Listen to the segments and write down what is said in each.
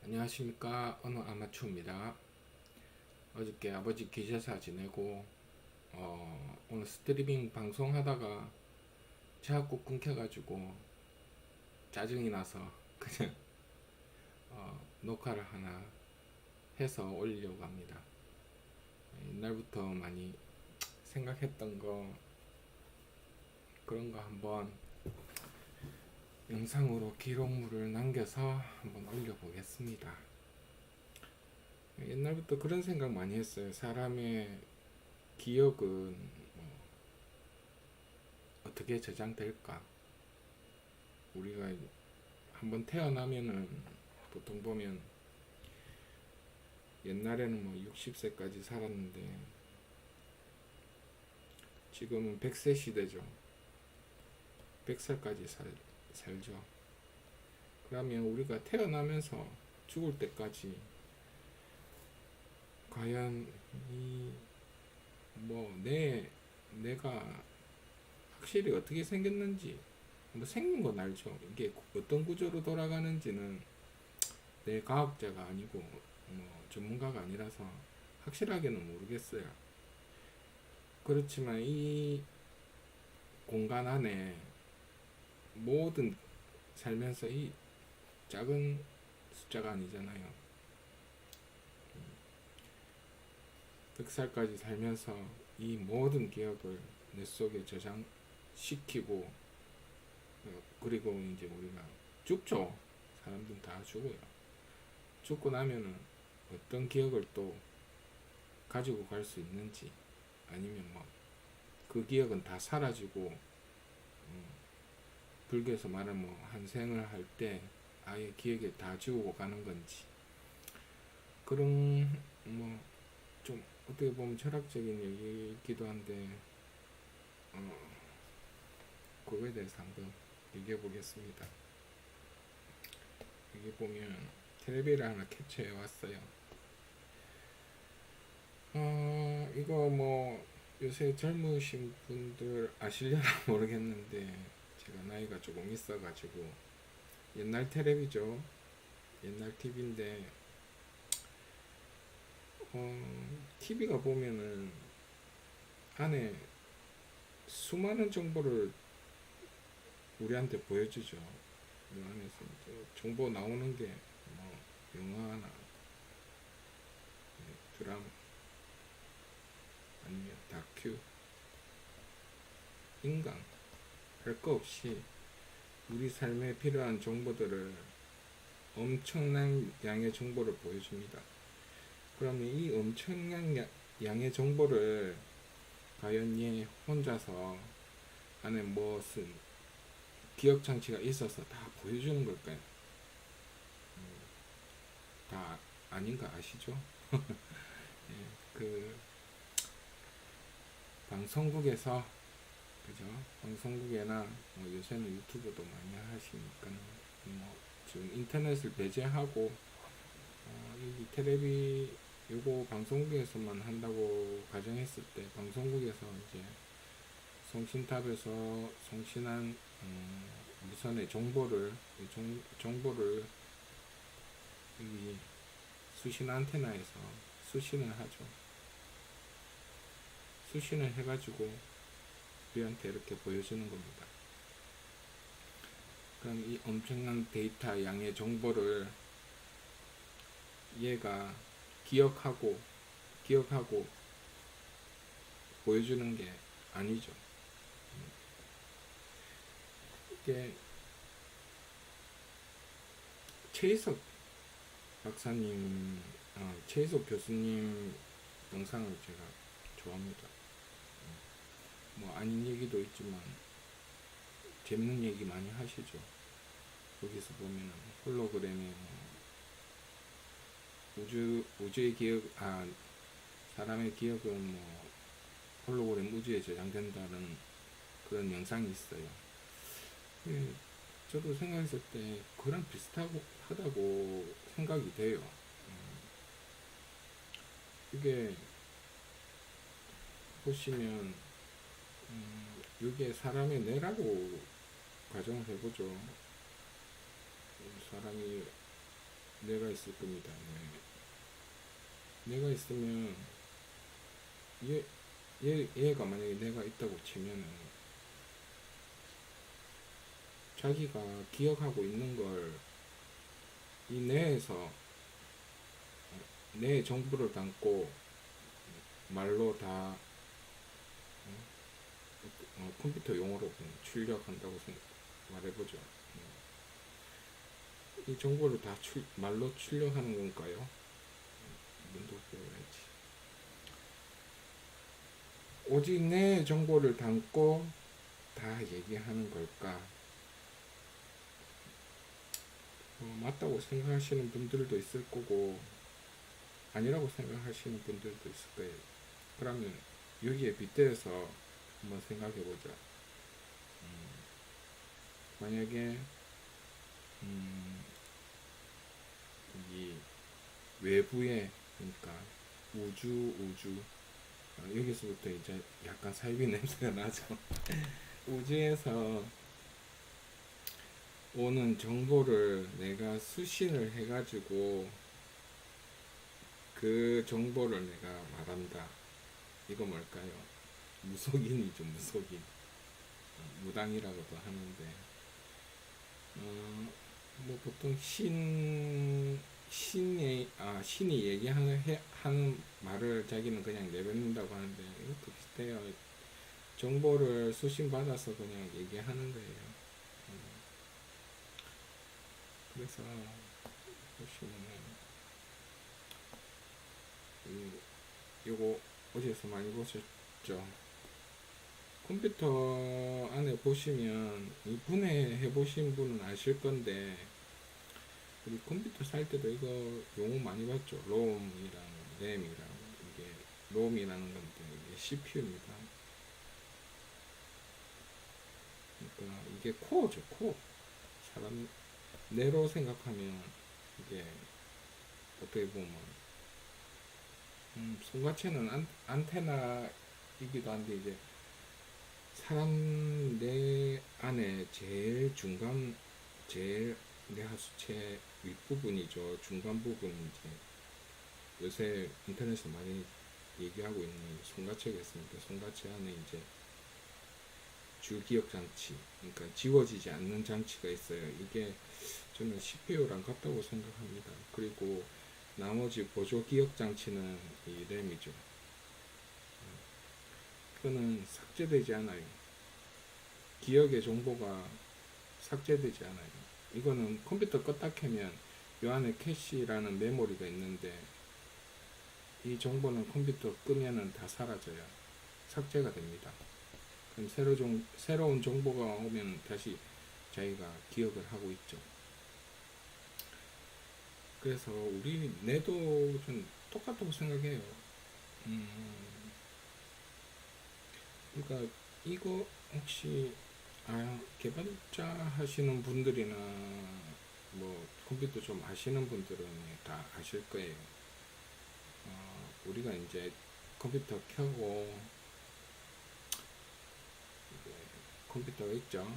안녕하십니까. 어느 아마추어입니다. 어저께 아버지 기제사 지내고 오늘 스트리밍 방송하다가 자꾸 끊겨가지고 짜증이 나서 그냥 녹화를 하나 해서 올리려고 합니다. 옛날부터 많이 생각했던 거 그런 거 한번 영상으로 기록물을 남겨서 한번 올려보겠습니다. 옛날부터 그런 생각 많이 했어요. 사람의 기억은 어떻게 저장될까? 우리가 한번 태어나면은 보통 보면 옛날에는 뭐 60세까지 살았는데 지금은 100세 시대죠. 100살까지 살죠. 그러면 우리가 태어나면서 죽을 때까지 과연 내가 확실히 어떻게 생겼는지 뭐 생긴 건 알죠. 이게 어떤 구조로 돌아가는지는 내 과학자가 아니고 전문가가 아니라서 확실하게는 모르겠어요. 그렇지만 이 공간 안에 모든 살면서 이 작은 숫자가 아니잖아요. 100살까지 살면서 이 모든 기억을 내 속에 저장시키고 그리고 이제 우리가 죽죠. 사람들은 다 죽어요. 죽고 나면은 어떤 기억을 또 가지고 갈 수 있는지 아니면 뭐 그 기억은 다 사라지고 불교에서 말하면 뭐 한생을 할 때 아예 기억에 다 지우고 가는 건지 그런 뭐 좀 어떻게 보면 철학적인 얘기이기도 한데 그거에 대해서 한번 얘기해 보겠습니다. 여기 보면 텔레비를 하나 캡처해 왔어요. 이거 뭐 요새 젊으신 분들 아실려나 모르겠는데 제가 나이가 조금 있어가지고 옛날 텔레비죠. 옛날 TV인데 TV가 보면은 안에 수많은 정보를 우리한테 보여주죠. 이 안에서 이제 정보 나오는 게 뭐 영화나 드라마 아니면 다큐 인강 할 거 없이 우리 삶에 필요한 정보들을 엄청난 양의 정보를 보여줍니다. 그러면 이 엄청난 양의 정보를 과연 얘 혼자서 안에 무슨 기억 장치가 있어서 다 보여주는 걸까요? 다 아닌가 아시죠? 예, 그 방송국에서 그죠? 방송국에나 뭐 요새는 유튜브도 많이 하시니까 뭐 지금 인터넷을 배제하고 이 텔레비 요거 방송국에서만 한다고 가정했을 때 방송국에서 이제 송신탑에서 송신한 무선의 정보를 여기 수신 안테나에서 수신을 하죠. 수신을 해가지고 우리한테 이렇게 보여주는 겁니다. 그럼 이 엄청난 데이터 양의 정보를 얘가 기억하고 보여주는 게 아니죠. 이게 최희석 박사님, 최희석 교수님 영상을 제가 좋아합니다. 뭐 아닌 얘기도 있지만 재밌는 얘기 많이 하시죠. 거기서 보면 홀로그램의 우주의 기억, 사람의 기억은 뭐 홀로그램 우주에 저장된다는 그런 영상이 있어요. 예, 저도 생각했을 때 그랑 비슷하다고 생각이 돼요. 이게 보시면 이게 사람의 뇌라고 가정을 해보죠. 사람이 내가 있을 겁니다. 네. 내가 있으면 얘가 만약에 내가 있다고 치면은 자기가 기억하고 있는 걸 이 뇌에서 뇌의 정보를 담고 말로 다 컴퓨터 용어로 출력한다고 말해보죠. 이 정보를 다 말로 출력하는 건가요? 문도 배워야지. 오직 내 정보를 담고 다 얘기하는 걸까? 맞다고 생각하시는 분들도 있을 거고 아니라고 생각하시는 분들도 있을 거예요. 그러면 여기에 빗대어서 한번 생각해 보자. 만약에 이 외부에, 그러니까 우주 여기서부터 이제 약간 사이비 냄새가 나죠. 우주에서 오는 정보를 내가 수신을 해가지고 그 정보를 내가 말한다. 이거 뭘까요? 무속인이죠, 무속인. 무당이라고도 하는데, 뭐 보통 신이 하는 말을 자기는 그냥 내뱉는다고 하는데, 이것도 비슷해요. 정보를 수신받아서 그냥 얘기하는 거예요. 그래서 보시면은 요거 어디에서 많이 보셨죠? 컴퓨터 안에 보시면 이 분해해 보신 분은 아실 건데, 우리 컴퓨터 살 때도 이거 용어 많이 봤죠? 롬이랑 램이랑. 이게 롬이라는 건데 이게 CPU입니다. 그러니까 이게 코어죠, 코어. 사람 뇌로 생각하면 이게 어떻게 보면 손과체는 안테나이기도 한데, 이제 사람 뇌 안에 제일 뇌 하수체 윗부분이죠. 중간 부분이 이제 요새 인터넷에서 많이 얘기하고 있는 손과체가 있습니다. 손과체 안에 이제 주기억 장치, 그러니까 지워지지 않는 장치가 있어요. 이게 저는 CPU랑 같다고 생각합니다. 그리고 나머지 보조 기억 장치는 이 램이죠. 그거는 삭제되지 않아요. 기억의 정보가 삭제되지 않아요. 이거는 컴퓨터 껐다 켜면 이 안에 캐시라는 메모리가 있는데, 이 정보는 컴퓨터 끄면은 다 사라져요. 삭제가 됩니다. 그럼 새로운 정보가 오면 다시 자기가 기억을 하고 있죠. 그래서 우리 뇌도 좀 똑같다고 생각해요. 그러니까 이거 혹시 개발자 하시는 분들이나 뭐 컴퓨터 좀 아시는 분들은 다 아실 거예요. 우리가 이제 컴퓨터 켜고 컴퓨터가 있죠.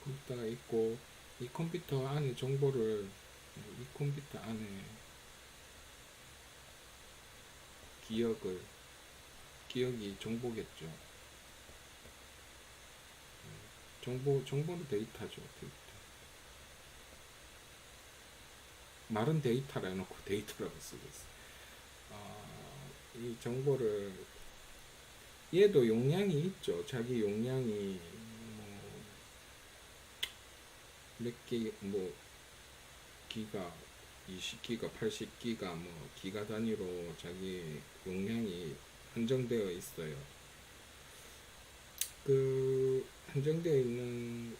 컴퓨터가 있고 이 컴퓨터 안에 정보를, 이 컴퓨터 안에 기억이 정보겠죠. 정보는 데이터죠. 말은 데이터라 해놓고 데이터라고 쓰고 있어. 이 정보를, 얘도 용량이 있죠. 자기 용량이 몇 개, 뭐 기가 20기가 80기가 뭐 기가 단위로 자기 용량이 한정되어 있어요. 그 한정되어 있는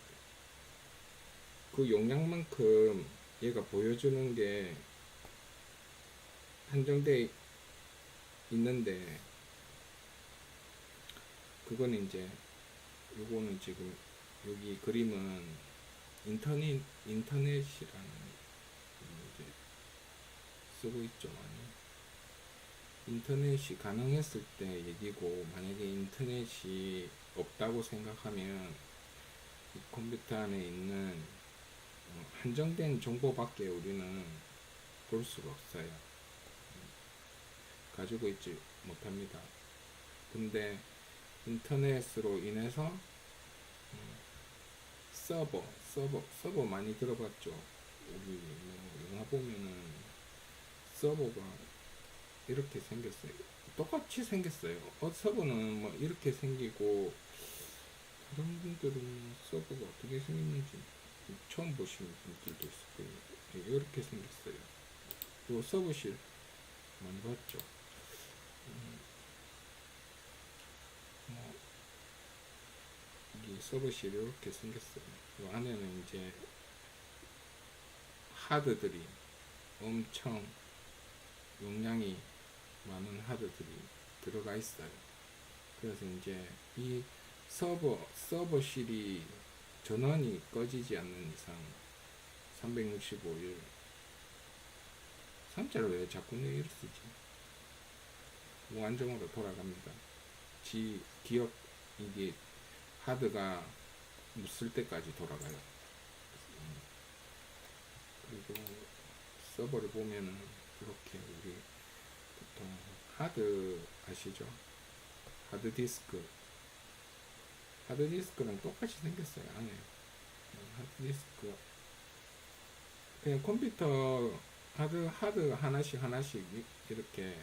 그 용량만큼 얘가 보여주는 게 한정되어 있는데, 그거는 이제 요거는 지금 여기 그림은 인터넷이라는 이제 쓰고 있죠. 인터넷이 가능했을 때 얘기고, 만약에 인터넷이 없다고 생각하면 이 컴퓨터 안에 있는 한정된 정보밖에 우리는 볼 수가 없어요. 가지고 있지 못합니다. 근데 인터넷으로 인해서 서버 많이 들어봤죠. 우리 뭐 영화 보면은 서버가 이렇게 생겼어요. 똑같이 생겼어요. 서버는 뭐 이렇게 생기고 다른 분들은 서버가 어떻게 생겼는지 처음 보시는 분들도 있을 거예요. 이렇게 생겼어요. 요 서버실 많이 봤죠. 뭐 이 서버실이 이렇게 생겼어요. 요 안에는 이제 하드들이 엄청 용량이 많은 하드들이 들어가 있어요. 그래서 이제 이 서버실이 전원이 꺼지지 않는 이상 365일 3자를 왜 자꾸 내 이를 쓰지? 무한정으로 돌아갑니다. 기억 이게 하드가 쓸 때까지 돌아가요. 그리고 서버를 보면은 이렇게 우리 보통 하드 아시죠? 하드디스크는 똑같이 생겼어요. 안에 하드디스크 그냥 컴퓨터 하드 하나씩 이렇게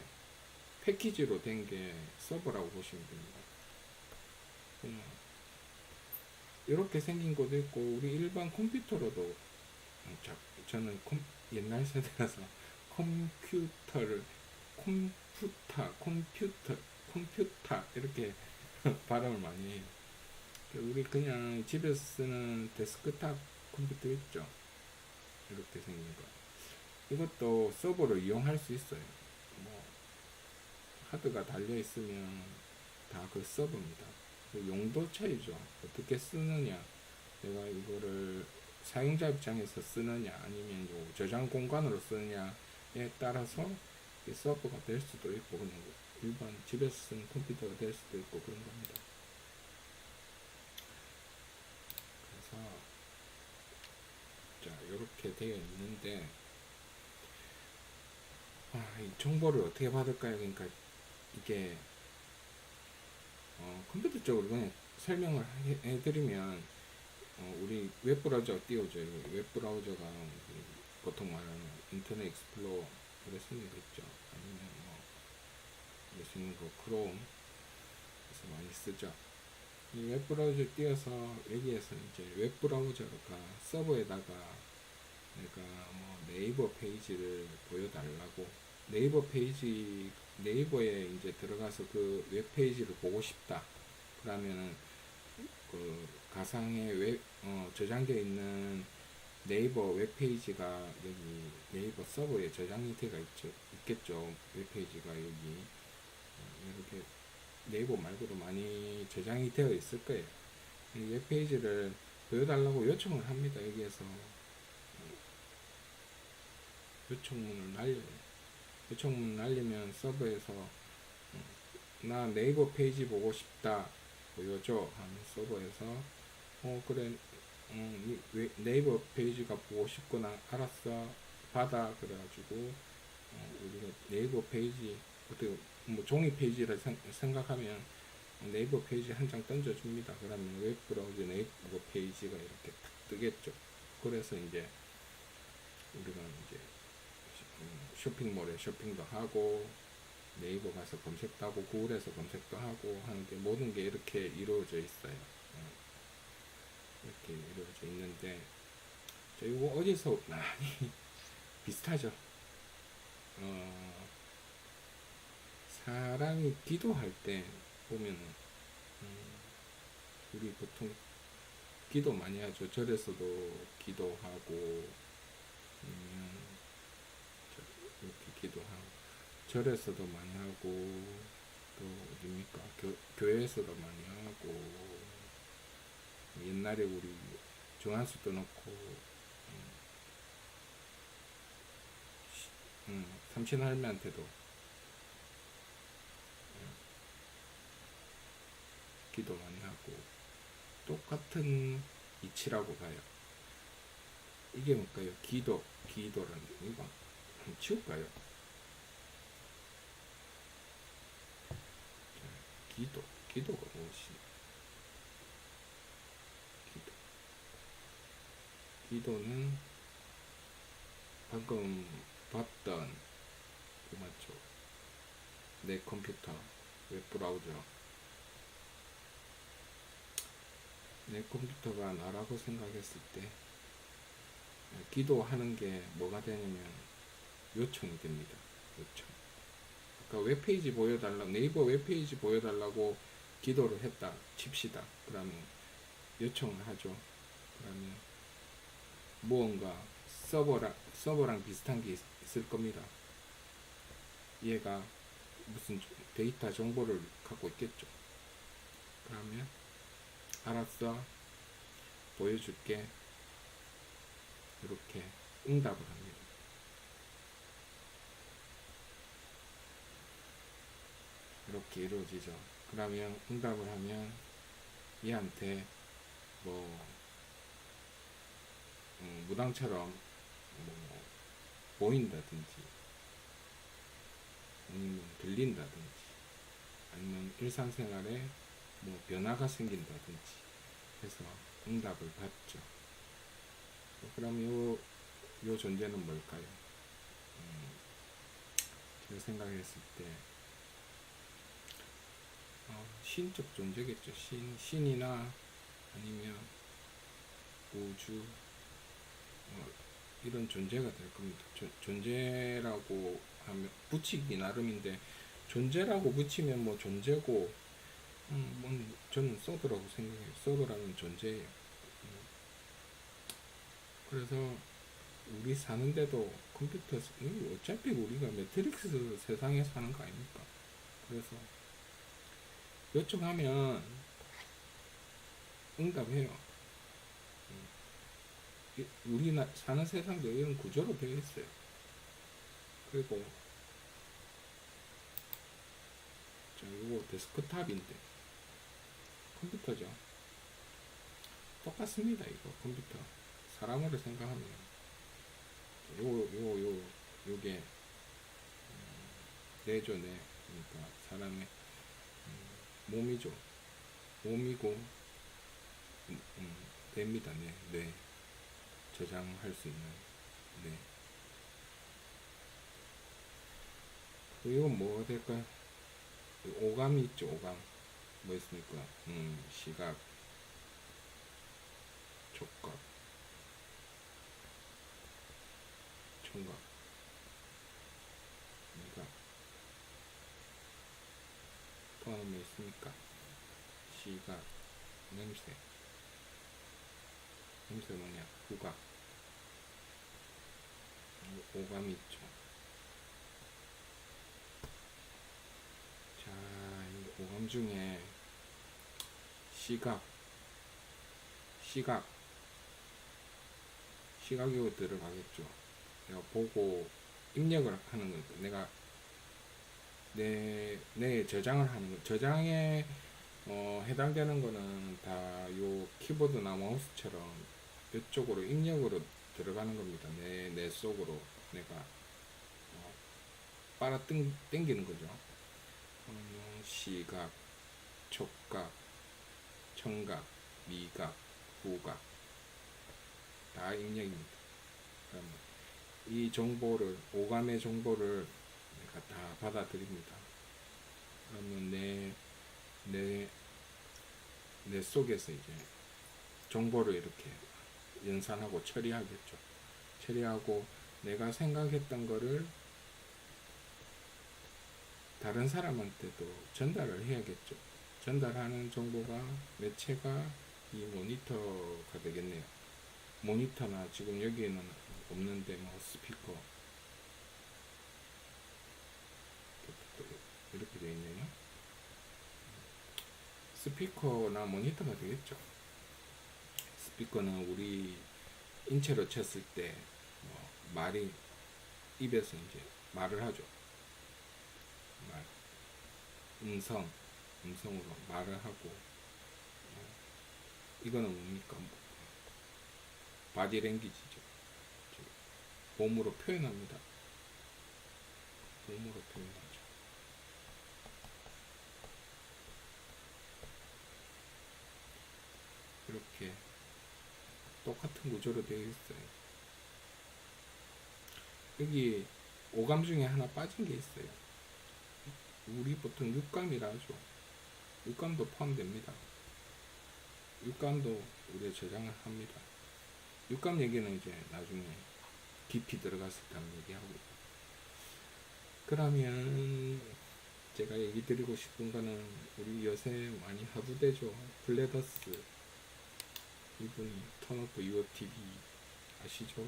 패키지로 된 게 서버라고 보시면 됩니다. 그냥 이렇게 생긴 것도 있고 우리 일반 컴퓨터로도 저는 옛날 세대라서 컴퓨터 이렇게 발음을 많이 해요. 우리 그냥 집에서 쓰는 데스크탑 컴퓨터 있죠? 이렇게 생긴 거. 이것도 서버로 이용할 수 있어요. 뭐 하드가 달려 있으면 다 그 서버입니다. 그 용도 차이죠. 어떻게 쓰느냐. 내가 이거를 사용자 입장에서 쓰느냐 아니면 저장 공간으로 쓰느냐에 따라서 서버가 될 수도 있고 그냥 일반 집에서 쓰는 컴퓨터가 될 수도 있고 그런 겁니다. 그래서 자 이렇게 되어 있는데 이 정보를 어떻게 받을까요? 그러니까 이게 컴퓨터 쪽으로 그냥 설명을 해드리면 우리 웹브라우저 띄워줘요. 웹브라우저가 보통 말하는 인터넷 익스플로러를 쓰는 거 있죠. 아니면 뭐 쓰는 거 크롬에서 많이 쓰죠. 이 웹브라우저 띄워서 여기에서 이제 웹브라우저가 서버에다가 내가 뭐 네이버 페이지를 보여달라고 네이버에 이제 들어가서 그 웹페이지를 보고 싶다. 그러면은 그 가상의 저장되어 있는 네이버 웹페이지가 여기 네이버 서버에 저장이 되어 있겠죠. 웹페이지가 여기 이렇게 네이버 말고도 많이 저장이 되어 있을 거예요. 이 웹페이지를 보여달라고 요청을 합니다. 여기에서 요청문을 날려요. 요청문 날리면 서버에서 나 네이버 페이지 보고 싶다 보여줘 하면 서버에서 그래 네이버 페이지가 보고 싶구나 알았어 받아 그래가지고 우리가 네이버 페이지 어떻게 뭐 종이 페이지를 생각하면 네이버 페이지 한 장 던져줍니다. 그러면 웹브라우저 네이버 페이지가 이렇게 탁 뜨겠죠. 그래서 이제 우리가 이제 쇼핑몰에 쇼핑도 하고 네이버 가서 검색도 하고 구글에서 검색도 하고 하는데 모든 게 이렇게 이루어져 있어요. 이렇게 이루어져 있는데 이거 어디서 많이 비슷하죠. 사람이 기도할 때 보면은 우리 보통 기도 많이 하죠. 절에서도 기도하고 이렇게 기도하고 절에서도 많이 하고 또 어딥니까 교회에서도 많이 하고 옛날에 우리 정한수도 넣고 삼신 할매한테도 기도 많이 하고 똑같은 이치라고 봐요. 이게 뭘까요? 기도라는 이거 한번 치울까요? 자, 기도가 무엇이? 기도는 방금 봤던 그 맞죠? 내 컴퓨터 웹브라우저, 내 컴퓨터가 나라고 생각했을 때 기도하는 게 뭐가 되냐면 요청이 됩니다. 요청. 아까 웹페이지 보여달라, 네이버 웹페이지 보여달라고 기도를 했다 칩시다. 그러면 요청을 하죠. 그러면 무언가 서버랑 비슷한 게 있을 겁니다. 얘가 무슨 데이터 정보를 갖고 있겠죠. 그러면 알았어, 보여줄게, 이렇게 응답을 합니다. 이렇게 이루어지죠. 그러면 응답을 하면 얘한테 뭐 무당처럼 뭐 보인다든지 아니면 들린다든지 아니면 일상생활에 뭐 변화가 생긴다든지 해서 응답을 받죠. 그럼 요 존재는 뭘까요? 제가 생각했을 때 신적 존재겠죠. 신이나 아니면 우주, 이런 존재가 될 겁니다. 존재라고 하면 붙이기 나름인데, 존재라고 붙이면 뭐 존재고, 저는 서드라고 생각해요. 서드라는 존재예요. 그래서 우리 사는데도 컴퓨터, 어차피 우리가 매트릭스 세상에 사는 거 아닙니까? 그래서 요청하면 응답해요. 우리 사는 세상도 이런 구조로 되어 있어요. 그리고 이거 데스크탑인데 컴퓨터죠. 똑같습니다. 이거 컴퓨터 사람으로 생각하면 요게 뇌죠. 뇌. 그러니까 사람의 몸이죠. 몸이고 뇌입니다. 뇌 저장할 수 있는 뇌. 이건 뭐가 될까요? 오감이 있죠. 오감 뭐 있습니까? 시각, 촉각, 청각, 미각. 또 하나 뭐 있습니까? 시각, 냄새 뭐냐? 후각. 오감이 있죠. 자, 이 오감 중에 시각이 들어가겠죠. 내가 보고 입력을 하는 거니까, 내가 내 저장을 하는 거. 저장에 해당되는 거는 다 요 키보드나 마우스처럼 이쪽으로 입력으로 들어가는 겁니다. 내 속으로 내가 빨아 당기는 거죠. 시각, 촉각, 청각, 미각, 후각 다 입력입니다. 그러면 이 정보를, 오감의 정보를 내가 다 받아들입니다. 그러면 내 속에서 이제 정보를 이렇게 연산하고 처리하겠죠. 처리하고 내가 생각했던 거를 다른 사람한테도 전달을 해야겠죠. 전달하는 정보가 매체가 이 모니터가 되겠네요. 모니터나 지금 여기에는 없는데 뭐 스피커 이렇게 되어 있네요. 스피커나 모니터가 되겠죠. 스피커는 우리 인체로 쳤을 때 말이 입에서 이제 말을 하죠. 음성으로 말을 하고, 이거는 뭡니까? 바디랭귀지죠. 몸으로 표현합니다. 홈으로 표현하죠. 이렇게 똑같은 구조로 되어 있어요. 여기 오감 중에 하나 빠진 게 있어요. 우리 보통 육감이라 하죠. 육감도 포함됩니다. 육감도 우리가 저장을 합니다. 육감 얘기는 이제 나중에 깊이 들어갔을 때 한번 얘기하고요. 그러면 제가 얘기 드리고 싶은 거는 우리 요새 많이 하부되죠. 블레더스 이분이 턴오프 유어 TV 아시죠?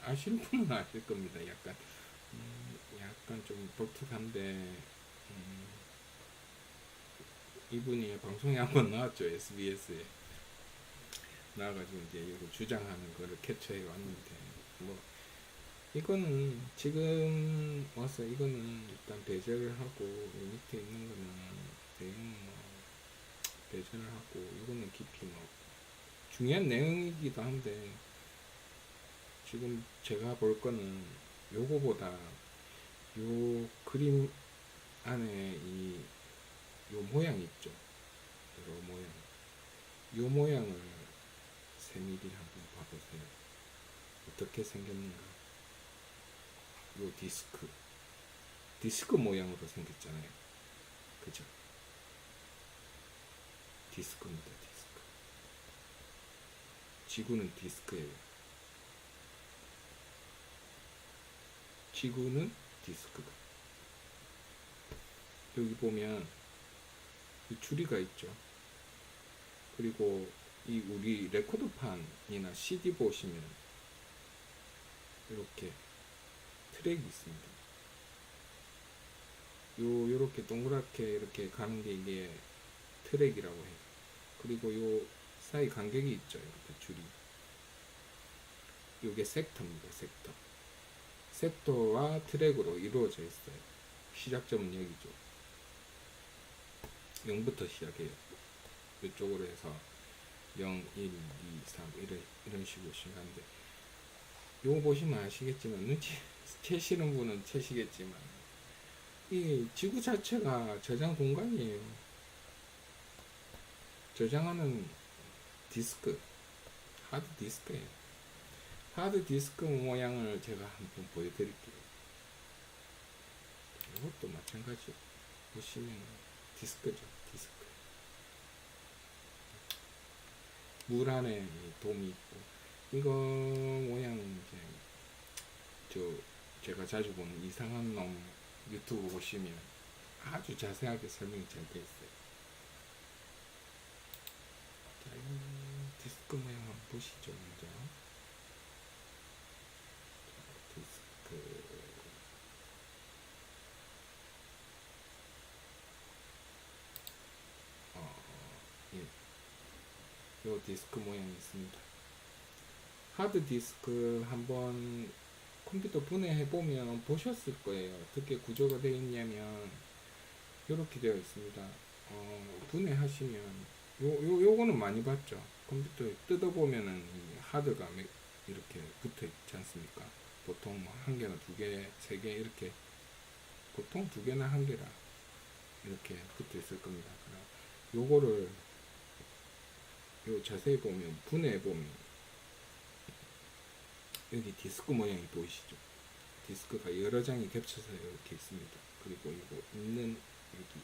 아시는 분은 아실 겁니다. 약간 좀 독특한데 이분이 방송에 한번 나왔죠. SBS에 나와가지고 이제 이거 주장하는 거를 캡처해 왔는데 뭐 이거는 지금 와서 이거는 일단 배제를 하고 밑에 있는 거는 내용은 뭐 배제를 하고 이거는 깊이 뭐 중요한 내용이기도 한데 지금 제가 볼 거는 요거보다 요 그림 안에 요 모양 있죠. 요 모양. 요 모양을 세밀히 한번 봐보세요. 어떻게 생겼는가. 요 디스크 모양으로 생겼잖아요. 그죠? 디스크입니다. 디스크. 지구는 디스크예요. 지구는 디스크가. 여기 보면 이 줄이가 있죠. 그리고 이 우리 레코드판이나 CD 보시면 이렇게 트랙이 있습니다. 요렇게 동그랗게 이렇게 가는 게 이게 트랙이라고 해요. 그리고 요 사이 간격이 있죠. 이렇게 줄이. 요게 섹터입니다. 섹터와 트랙으로 이루어져 있어요. 시작점은 여기죠. 0부터 시작해요. 이쪽으로 해서 0, 1, 2, 3 이런 식으로 시작하는데 요거 보시면 아시겠지만 눈치 채시는 분은 채시겠지만 이 지구 자체가 저장 공간이에요. 저장하는 디스크, 하드 디스크예요. 하드 디스크 모양을 제가 한번 보여드릴게요. 이것도 마찬가지로 보시면 디스크죠. 디스크. 물 안에 돔이 있고 이거 모양은 이제 제가 자주 보는 이상한 놈 유튜브 보시면 아주 자세하게 설명이 잘 되어 있어요. 자, 이 디스크 모양 한번 보시죠. 먼저 디스크 예. 요 디스크 모양이 있습니다. 하드 디스크 한번 컴퓨터 분해해보면 보셨을 거예요. 어떻게 구조가 되어 있냐면 이렇게 되어 있습니다. 분해하시면 요거는 많이 봤죠. 컴퓨터 뜯어보면은 하드가 이렇게 붙어 있지 않습니까? 보통 뭐 한 개나 두 개, 세 개 이렇게 보통 두 개나 한 개라 이렇게 붙어 있을 겁니다. 요거를 요 자세히 보면 분해해 보면 여기 디스크 모양이 보이시죠? 디스크가 여러 장이 겹쳐서 이렇게 있습니다. 그리고 이거 있는 여기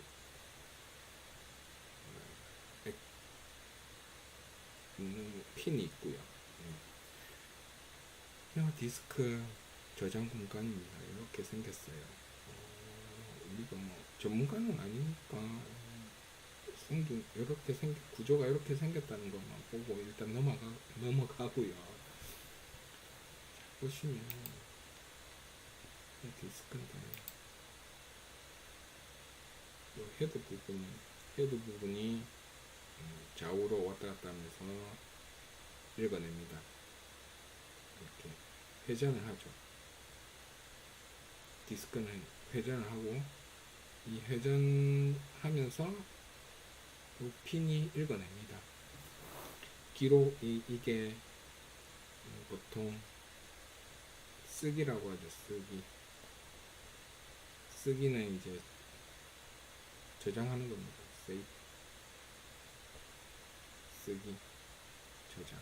있는 핀이 있고요. 이 디스크 저장 공간입니다. 이렇게 생겼어요. 우리가 뭐 전문가는 아니니까 이렇게 구조가 이렇게 생겼다는 것만 보고 일단 넘어가고요. 보시면 디스크인데 이 헤드 부분이 좌우로 왔다 갔다 하면서 읽어냅니다. 이렇게 회전을 하죠. 디스크는 회전을 하고 이 회전하면서 이 핀이 읽어냅니다. 기록 이게 보통 쓰기라고 하죠. 쓰기. 쓰기는 이제 저장하는 겁니다. 세이브, 쓰기, 저장.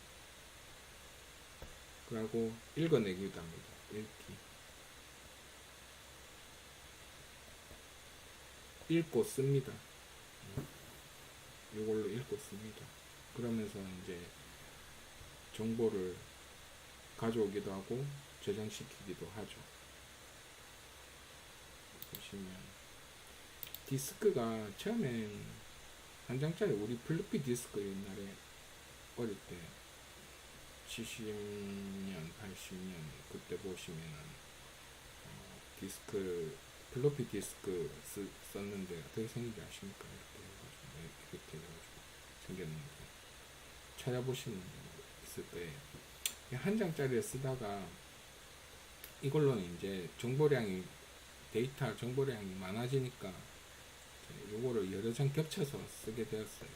그리고 읽어내기도 합니다. 읽기. 읽고 씁니다. 이걸로 읽고 씁니다. 그러면서 이제 정보를 가져오기도 하고 저장시키기도 하죠. 보시면 디스크가 처음엔 한 장짜리, 우리 플로피 디스크 옛날에 어릴 때 70년 80년 그때 보시면은 디스크, 플로피 디스크 썼는데 어떻게 생긴지 아십니까? 이렇게 해가지고 생겼는데 찾아보시면 있을 거예요. 한 장짜리를 쓰다가 이걸로는 이제 정보량이, 데이터 정보량이 많아지니까 요거를 여러 장 겹쳐서 쓰게 되었어요.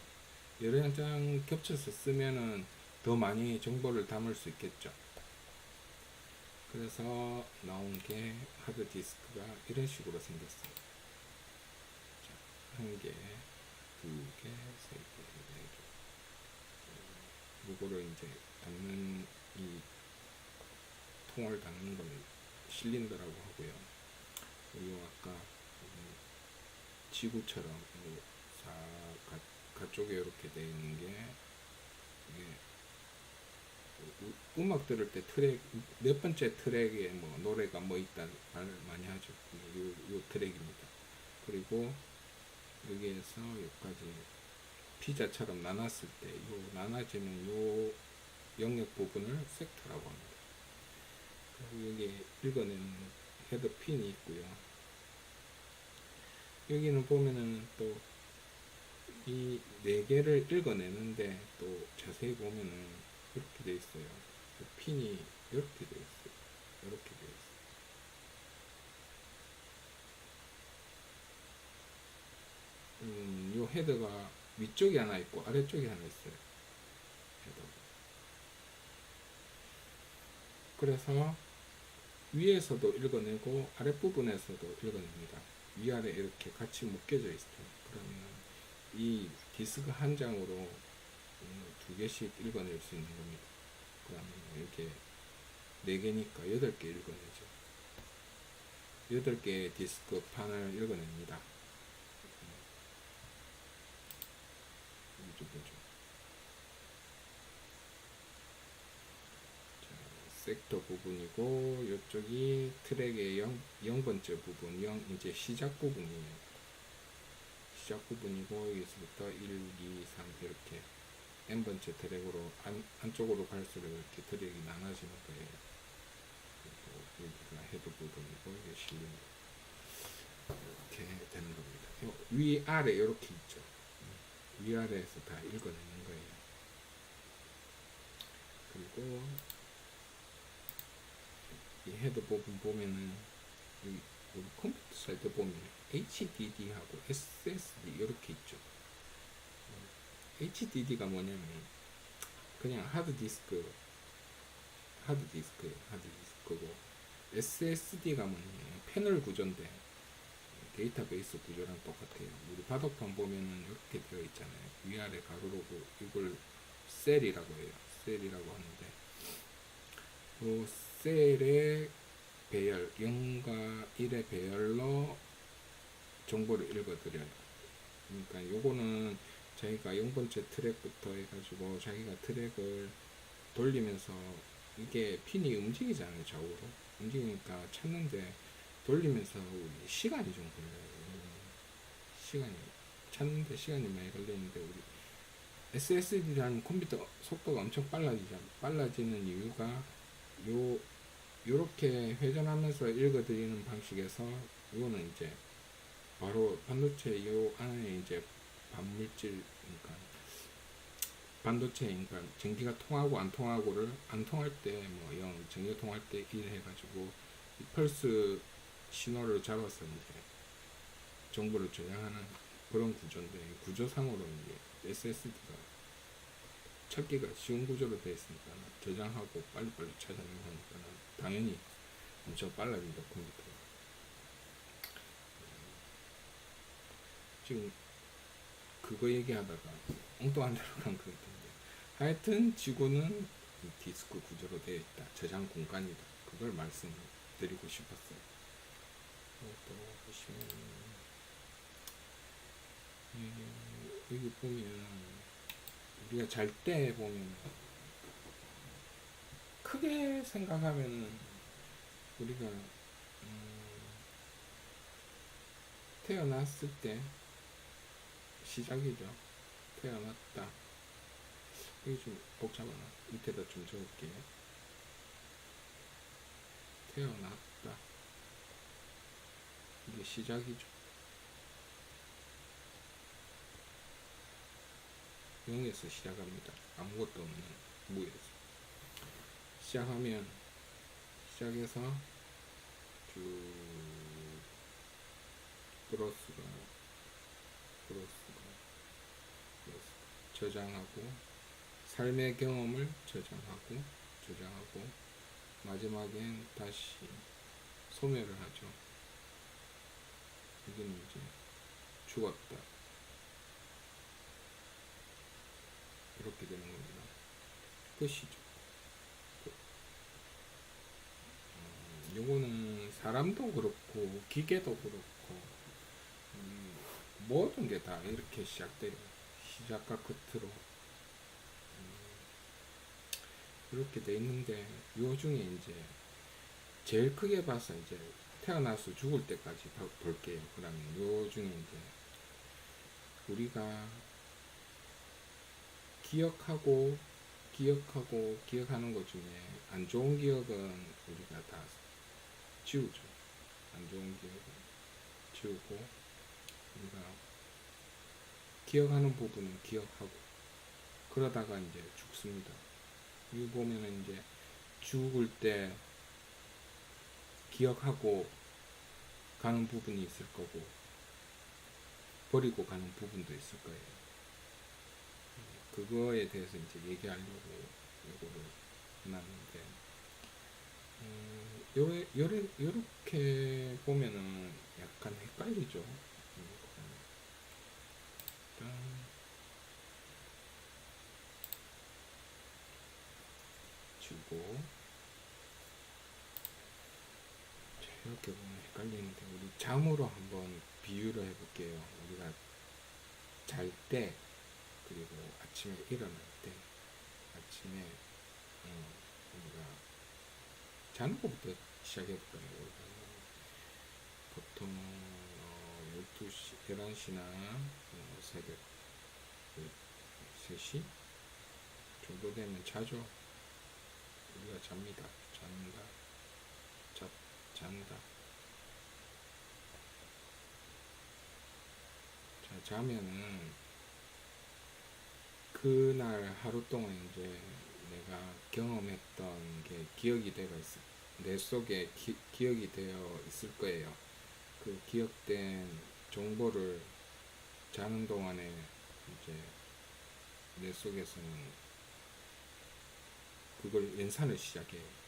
여러 장 겹쳐서 쓰면은 더 많이 정보를 담을 수 있겠죠. 그래서 나온 게 하드디스크가 이런 식으로 생겼어요. 자, 한 개, 두 개, 세 개, 네 개. 요거를 이제 담는, 이 통을 담는 걸 실린더라고 하고요. 그리고 아까 지구처럼 가쪽에 이렇게 되어 있는 게, 이게 음악 들을 때 트랙, 몇 번째 트랙에 뭐 노래가 뭐 있다 말 많이 하죠. 요 트랙입니다. 그리고 여기에서 여기까지 피자처럼 나눴을 때 요 나눠지는 요 영역 부분을 섹터라고 합니다. 그리고 여기 읽어내는 헤더 핀이 있고요. 여기는 보면은 또 이 네 개를 읽어내는데 또 자세히 보면은 이렇게 되어 있어요. 핀이 이렇게 되어 있어요. 이렇게 되어 있어요. 요 헤더가 위쪽에 하나 있고 아래쪽에 하나 있어요. 헤더. 그래서 위에서도 읽어내고 아랫부분에서도 읽어냅니다. 위아래 이렇게 같이 묶여져 있어요. 그러면 이 디스크 한 장으로 두 개씩 읽어낼 수 있는 겁니다. 그러면 이렇게 4개니까 8개 읽어내죠. 8개의 디스크 판을 읽어냅니다. 이쪽 보죠. 자, 섹터 부분이고, 이쪽이 트랙의 0번째 부분, 이제 시작 부분이에요. 시작 부분이고, 여기서부터 1, 2, 3 이렇게 n번째 트랙으로 안쪽으로 갈수록 이렇게 트랙이 나눠지는 거예요. 그리고 여기가 헤드 부분이고 이게 실린더 이렇게 되는 겁니다. 위아래 이렇게 있죠. 위아래에서 다 읽어내는 거예요. 그리고 이 헤드 부분 보면은 우리 컴퓨터 사이트 보면 HDD하고 SSD 이렇게 있죠. HDD가 뭐냐면 그냥 하드디스크고, SSD가 뭐냐면 패널 구조인데 데이터베이스 구조랑 똑같아요. 우리 바둑판 보면은 이렇게 되어 있잖아요. 위아래 가로로고 이걸 셀이라고 해요. 셀이라고 하는데 그 셀의 배열, 0과 1의 배열로 정보를 읽어드려요. 그러니까 요거는 자기가 0번째 트랙부터 해가지고 자기가 트랙을 돌리면서 이게 핀이 움직이잖아요. 좌우로 움직이니까 찾는데 돌리면서 시간이 좀 걸려요. 찾는데 시간이 많이 걸리는데 우리 SSD라는 컴퓨터 속도가 엄청 빨라지는 이유가 요렇게 회전하면서 읽어드리는 방식에서 이거는 이제 바로 반도체 요 안에 이제 반물질, 반도체니까 전기가 통하고 안 통하고를 안 통할 때 뭐 0, 전기가 통할 때 1 해가지고 이 펄스 신호를 잡아서 이제 정보를 저장하는 그런 구조인데 구조상으로 이제 SSD가 찾기가 쉬운 구조로 되어 있으니까 저장하고 빨리빨리 찾아내고 하니까 당연히 엄청 빨라진다 컴퓨터가. 지금 그거 얘기하다가 엉뚱한 데로 간 것 같은데, 하여튼 지구는 이 디스크 구조로 되어 있다. 저장 공간이다. 그걸 말씀드리고 싶었어요. 또 보시면 여기 보면 우리가 잘 때 보면 크게 생각하면 우리가 태어났을 때 시작이죠. 태어났다. 이게 좀 복잡하나? 밑에다 좀 적을게요. 태어났다. 이게 시작이죠. 0에서 시작합니다. 아무것도 없는 무에서 시작하면, 시작해서 쭉 플러스가 저장하고, 삶의 경험을 저장하고 마지막엔 다시 소멸을 하죠. 이건 이제 죽었다, 이렇게 되는 겁니다. 끝이죠. 요거는 사람도 그렇고 기계도 그렇고 모든 게 다 이렇게 시작돼요. 시작과 끝으로 이렇게 돼 있는데, 요 중에 이제 제일 크게 봐서 이제 태어나서 죽을 때까지 볼게요. 그러면 요 중에 이제 우리가 기억하는 것 중에 안 좋은 기억은 우리가 다 지우죠. 안 좋은 기억은 지우고, 우리가 기억하는 부분은 기억하고, 그러다가 이제 죽습니다. 여기 보면은 이제 죽을 때 기억하고 가는 부분이 있을 거고, 버리고 가는 부분도 있을 거예요. 그거에 대해서 이제 얘기하려고 이거를 해놨는데, 요렇게 보면은 약간 헷갈리죠. 일단 주고, 이렇게 보면 헷갈리는데, 우리 잠으로 한번 비유를 해볼게요. 우리가 잘 때, 그리고 아침에 일어날 때, 아침에 우리가 자는 것부터 시작해볼까요? 보통 12시, 11시나 새벽 3시 정도 되면 자죠. 우리가 잡니다. 잔다. 자, 자면은 그날 하루 동안 이제 내가 경험했던 게 기억이 내 속에 기억이 되어 있을 거예요. 그 기억된 정보를 자는 동안에 이제 내 속에서는 그걸 연산을 시작해요.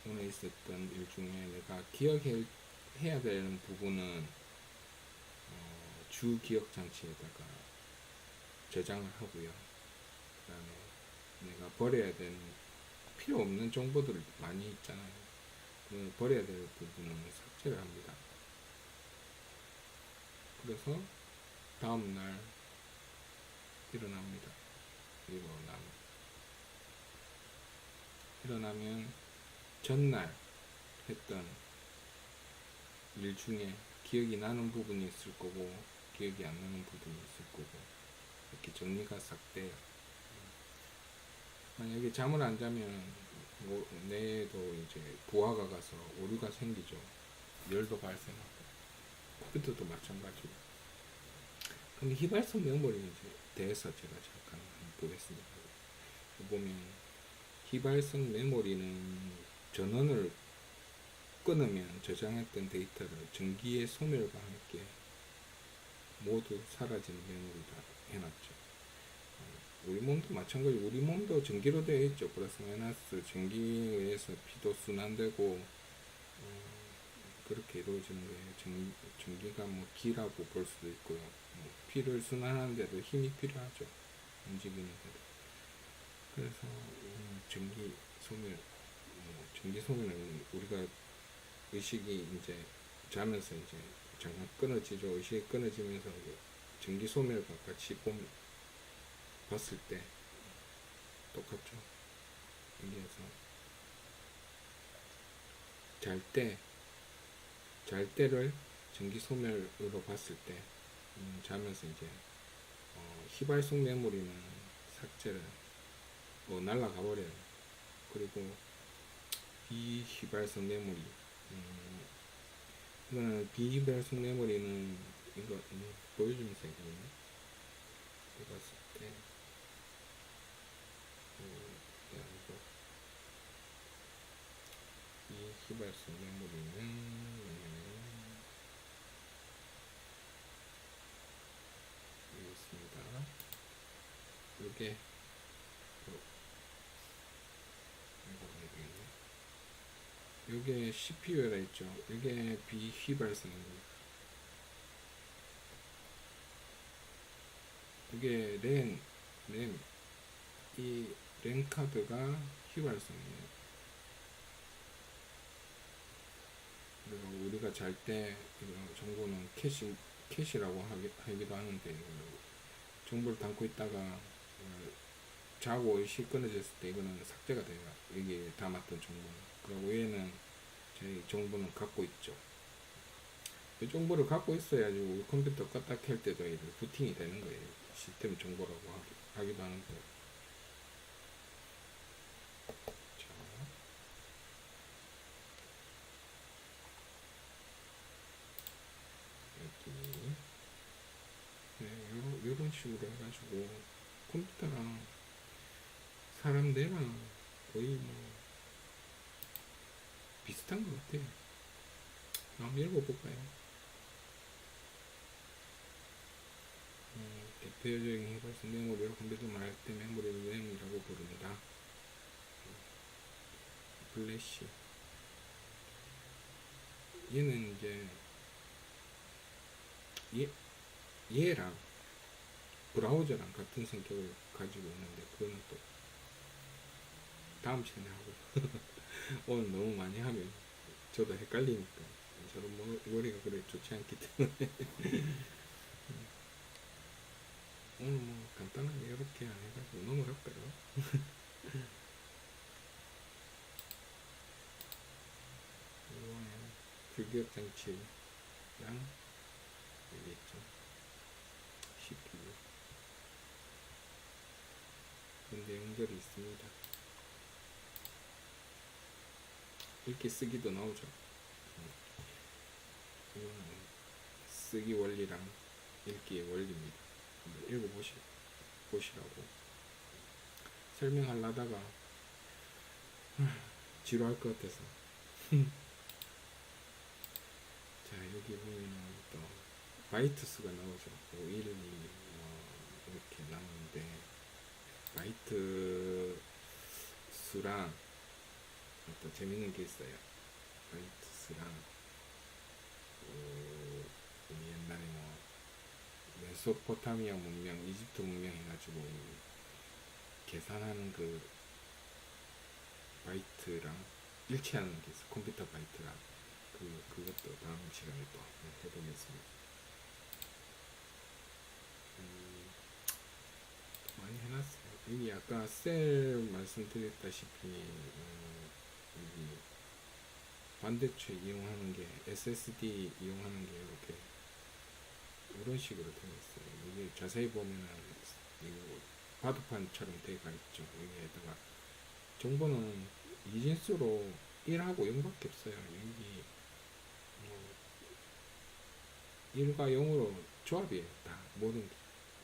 오늘 있었던 일 중에 내가 기억해야 되는 부분은 주 기억 장치에다가 저장을 하고요. 그 다음에 내가 버려야 되는 필요 없는 정보들 많이 있잖아요. 그 버려야 될 부분은 삭제를 합니다. 그래서 다음날 일어납니다. 일어나면 전날 했던 일 중에 기억이 나는 부분이 있을 거고, 기억이 안 나는 부분이 있을 거고, 이렇게 정리가 싹 돼요. 만약에 잠을 안 자면 뇌에도 이제 부하가 가서 오류가 생기죠. 열도 발생하고, 컴퓨터도 마찬가지고. 근데 휘발성 메모리에 대해서 제가 잠깐 보겠습니다. 보면 휘발성 메모리는 전원을 끊으면 저장했던 데이터를 전기의 소멸과 함께 모두 사라지는 메모리다 해놨죠. 우리 몸도 마찬가지. 우리 몸도 전기로 되어 있죠. 플러스 마이너스 전기에 의해서 피도 순환되고 그렇게 이루어지는 거예요. 전기가 뭐 기라고 볼 수도 있고요. 뭐 피를 순환하는데도 힘이 필요하죠. 움직이는데도. 그래서 전기 소멸, 전기 소멸은 우리가 의식이 이제 자면서 이제 잠깐 끊어지죠. 의식이 끊어지면서 전기 소멸과 같이 봤을 때 똑같죠. 여기에서 잘 때를 전기 소멸으로 봤을 때 자면서 이제 휘발성 메모리는 삭제를 날아가 버려요. 그리고 비휘발성 메모리, 이거는 비휘발성 메모리는 이거 보여주는 색이거든요. 이거 봤을 때 비휘발성 메모리는 여기 있습니다. 이게 이게 CPU라 있죠. 이게 비휘발성입니다. 이게 이 램 카드가 휘발성이에요. 그리고 우리가 잘 때 정보는 캐시라고 하기도 하는데, 정보를 담고 있다가 자고 의식 끊어졌을 때 이거는 삭제가 돼요. 여기 담았던 정보는. 그리고 위에는 저희 정보는 갖고 있죠. 이 정보를 갖고 있어야지 우리 컴퓨터 껐다 켤 때도 부팅이 되는 거예요. 시스템 정보라고 하기도 하는데. 자, 여기 네, 이런 식으로 해가지고 컴퓨터랑 사람 뇌랑 거의 뭐 비슷한 것 같아요. 한번 읽어볼까요? 대표적인 휘발성 메모리를 컴퓨터 말할 때 메모리를 램이라고 부릅니다. 플래시. 얘는 이제 얘랑 브라우저랑 같은 성격을 가지고 있는데, 그거는 또 다음 시간에 하고 오늘 너무 많이 하면 저도 헷갈리니까, 저도 머리가 그래 좋지 않기 때문에 오늘 뭐 간단하게 이렇게 안 해가지고 넘어갈까요? 이거는 불기억 장치랑 여기 있죠. CPU. 근데 연결이 있습니다. 읽기 쓰기도 나오죠. 이거는 쓰기 원리랑 읽기의 원리입니다. 한번 읽어보시라고 설명하려다가 지루할 것 같아서 자, 여기 보면은 또 바이트 수가 나오죠. 5, 1, 2 이렇게 나오는데, 바이트 수랑 또 재밌는 게 있어요. 바이트 수랑 옛날에 뭐 메소포타미아 문명, 이집트 문명 해가지고 계산하는 그 바이트랑 일치하는 게 있어. 컴퓨터 바이트랑 그것도 다음 시간에 또 해보겠습니다. 많이 해놨어요. 여기 아까 셀 말씀드렸다시피 여기 반대체 이용하는 게, SSD 이용하는 게 이렇게 이런 식으로 되어 있어요. 여기 자세히 보면은 이거 바둑판처럼 되어가 있죠. 여기에다가 정보는 이진수로 1하고 0밖에 없어요. 여기 1과 0으로 조합이에요. 다 모든 게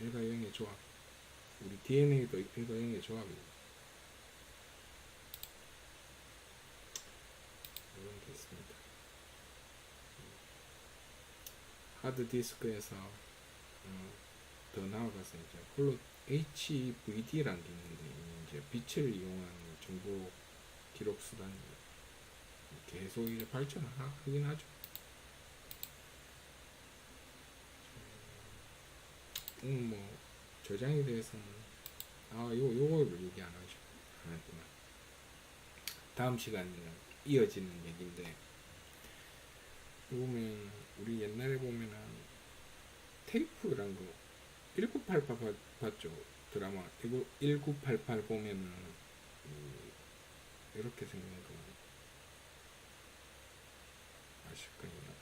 1과 0의 조합. 우리 DNA도 1과 0의 조합이에요. 이런 게 있습니다. 하드디스크에서 더 나아가서 이제 홀로 HVD라는 게 있는데, 이제 빛을 이용한 정보 기록 수단입니다. 계속 이제 발전하긴 하죠. 뭐 저장에 대해서는 요거를 얘기 안 하지만 다음 시간에는 이어지는 얘기인데, 보면 우리 옛날에 보면은 테이프란 거 1988 봤죠? 드라마 1988 보면은 이렇게 생긴 거 아실 거예요.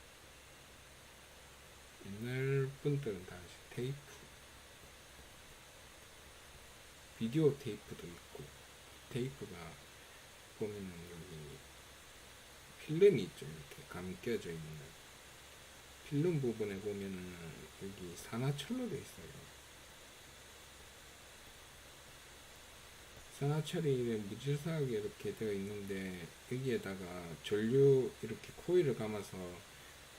옛날 분들은 다 테이프, 비디오 테이프도 있고, 테이프가 보면은 여기 필름이 있죠. 이렇게 감겨져 있는 필름 부분에 보면은 여기 산화철로 되어 있어요. 산화철이 무질서하게 이렇게 되어 있는데, 여기에다가 전류 이렇게 코일을 감아서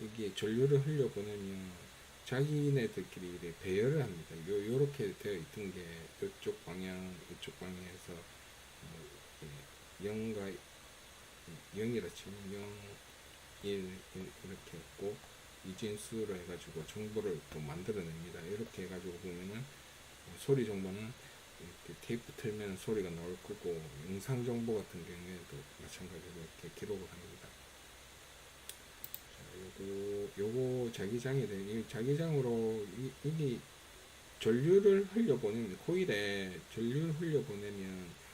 여기에 전류를 흘려보내면 자기네들끼리 이렇게 배열을 합니다. 요렇게 되어 있던 게 이쪽 방향, 이쪽 방향에서 0과 0이라 치면 0, 1 이렇게 했고, 이진수로 해가지고 정보를 또 만들어냅니다. 이렇게 해가지고 보면은 소리 정보는 이렇게 테이프 틀면 소리가 나올 거고, 영상 정보 같은 경우에도 마찬가지로 이렇게 기록을 합니다. 자, 요거 자기장이 이 자기장으로 이게 전류를 흘려보내면, 코일에 전류를 흘려보내면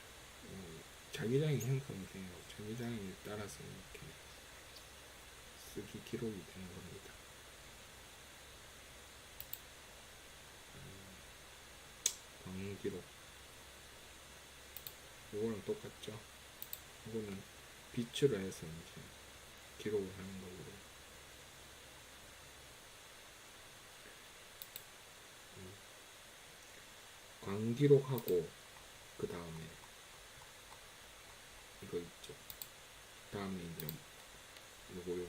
자기장이 형성이 돼요. 자기장에 따라서 이렇게 쓰기 기록이 되는 겁니다. 방기록 이거랑 똑같죠. 이거는 빛으로 해서 이제 기록을 하는 거고, 광기록하고 그 다음에 이거 있죠. 다음에 이제 요거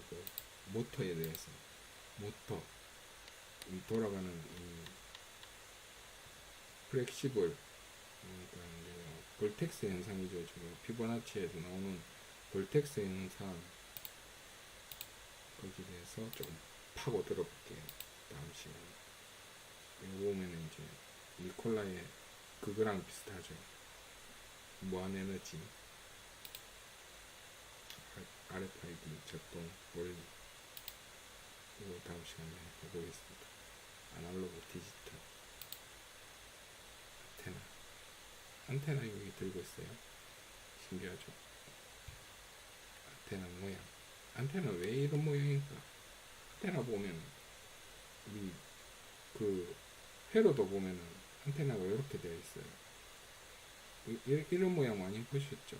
모터에 대해서, 모터 이 돌아가는 이 플렉시블, 그러니까 이제 볼텍스 현상이죠. 지금 피보나치에서 나오는 볼텍스 현상, 거기에 대해서 조금 파고 들어볼게요. 다음 시간에. 이거 보면은 이제 니콜라의 그거랑 비슷하죠. 무한 에너지, RFID 작동 원리. 이거 다음 시간에 해보겠습니다. 아날로그 디지털 안테나 여기 들고 있어요. 신기하죠? 안테나 모양. 안테나 왜 이런 모양인가? 안테나 보면 우리 그 회로도 보면은 안테나가 이렇게 되어 있어요. 이런 모양 많이 보셨죠?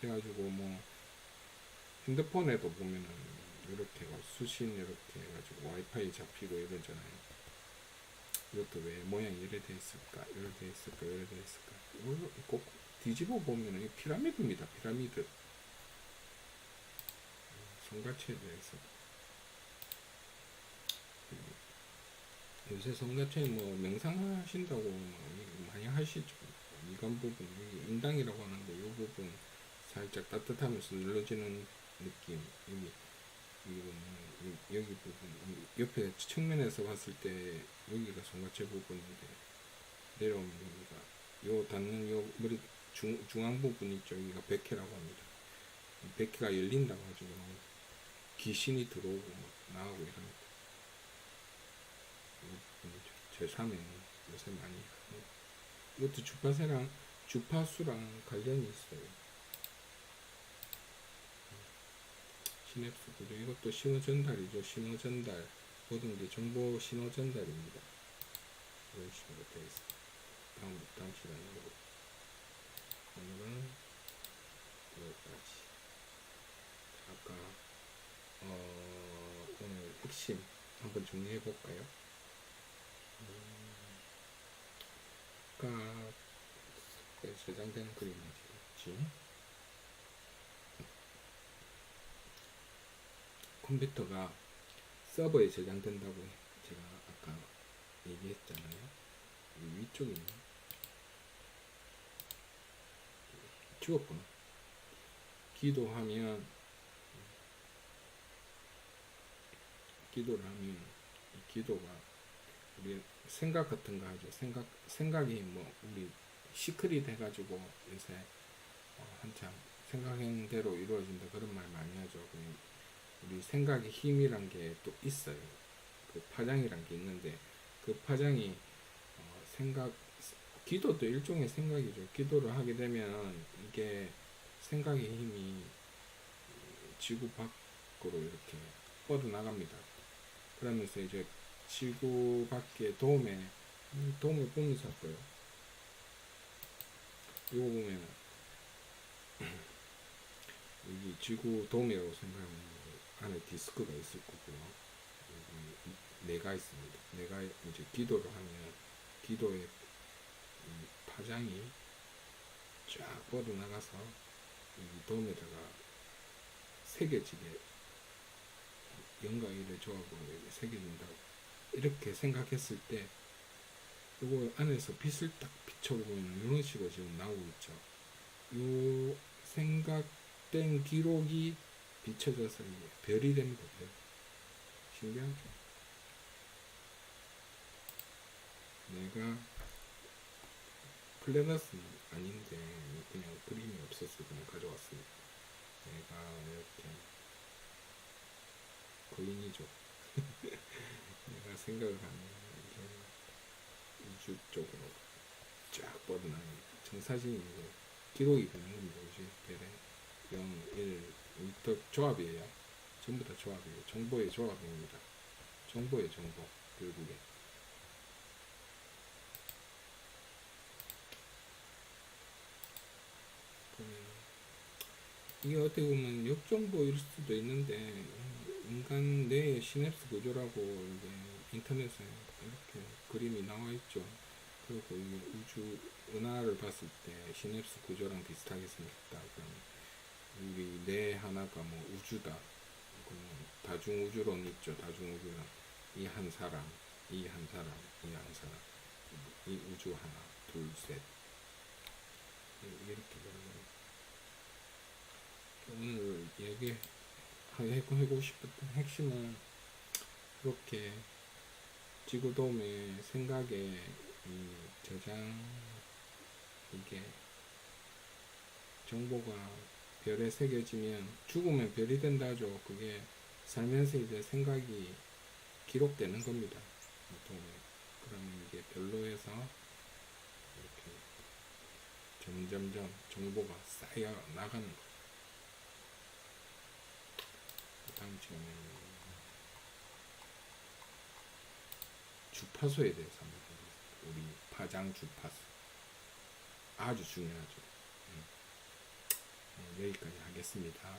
그래가지고 뭐 핸드폰에도 보면은 이렇게 수신 이렇게 해가지고 와이파이 잡히고 이러잖아요. 이것도 왜 모양이 이래 돼 있을까? 이래 돼 있을까? 이래 돼 있을까? 이걸 꼭 뒤집어 보면은 이 피라미드입니다. 피라미드. 성가치에 대해서. 요새 성가치에 뭐 명상하신다고 많이 하시죠. 이간 부분, 인당이라고 하는데 이 부분 살짝 따뜻하면서 눌러지는 느낌. 여기 부분, 옆에 측면에서 봤을 때 여기가 손가체 부분인데, 내려오면 여기가 요 닿는 요 머리 중앙 부분 있죠. 여기가 백회라고 합니다. 백회가 열린다고 하죠. 귀신이 들어오고 막 나오고 이런 제3회 요새 많이 합니다. 이것도 주파수랑 관련이 있어요. 시냅스 구조, 이것도 신호 전달이죠. 신호 전달, 모든 게 정보 신호 전달입니다. 이런 식으로 되어 있습니다. 다음 시간에 오늘은 여기까지. 아까 오늘 핵심 한번 정리해 볼까요? 아까 저장된 그림이 있지. 컴퓨터가 서버에 저장된다고 제가 아까 얘기했잖아요. 위쪽에 있는 지웠구나. 기도를 하면 이 기도가 우리 생각 같은 거 하죠. 생각이 뭐 우리 시크릿 해가지고 요새 한참 생각한 대로 이루어진다 그런 말 많이 하죠. 우리 생각의 힘이란 게 또 있어요. 그 파장이란 게 있는데 그 파장이 생각 기도도 일종의 생각이죠. 기도를 하게 되면 이게 생각의 힘이 지구 밖으로 이렇게 뻗어나갑니다. 그러면서 이제 지구 밖의 도움을 보면서 할 거예요. 이거 보면 여기 지구 돔이라고 생각하면 안에 디스크가 있을 거고요. 여기 뇌가 있습니다. 뇌가 이제 기도를 하면 기도의 이 파장이 쫙 뻗어나가서 이 돔에다가 새겨지게 영과 일의 조합으로 새겨진다고 이렇게 생각했을 때 이거 안에서 빛을 딱 비춰보면 이런 식으로 지금 나오고 있죠. 이 생각된 기록이 비춰져서 이게 별이 됩니다. 별. 신기하죠? 내가 플래너스는 아닌데 그냥 그림이 없어서 그냥 가져왔습니다. 내가 이렇게 거인이죠. 내가 생각을 하면 이게 우주 쪽으로 쫙 뻗어나갑니다. 정사진이고 기록이 되는 겁니다. 우주 별의 0, 1, 더 조합이에요. 전부 다 조합이에요. 정보의 조합입니다. 정보의 정보, 결국에. 이게 어떻게 보면 역정보일 수도 있는데, 인간 뇌의 시냅스 구조라고 이제 인터넷에 이렇게 그림이 나와 있죠. 그리고 이게 우주 은하를 봤을 때 시냅스 구조랑 비슷하게 생겼다. 그럼 우리 뇌 하나가 뭐 우주다. 다중우주론 있죠. 다중우주론. 이 한 사람, 이 한 사람, 이 한 사람, 이 우주 하나, 둘, 셋. 이렇게 오늘 얘기하고 싶었던 핵심은 이렇게 지구돔의 생각의 이 저장, 이게 정보가 별에 새겨지면 죽으면 별이 된다 하죠. 그게 살면서 이제 생각이 기록되는 겁니다. 그러면 이게 별로 해서 이렇게 점점점 정보가 쌓여 나가는 거예요. 다음 시간에 주파수에 대해서 한번 해보겠습니다. 우리 파장 주파수 아주 중요하죠. 여기까지 하겠습니다.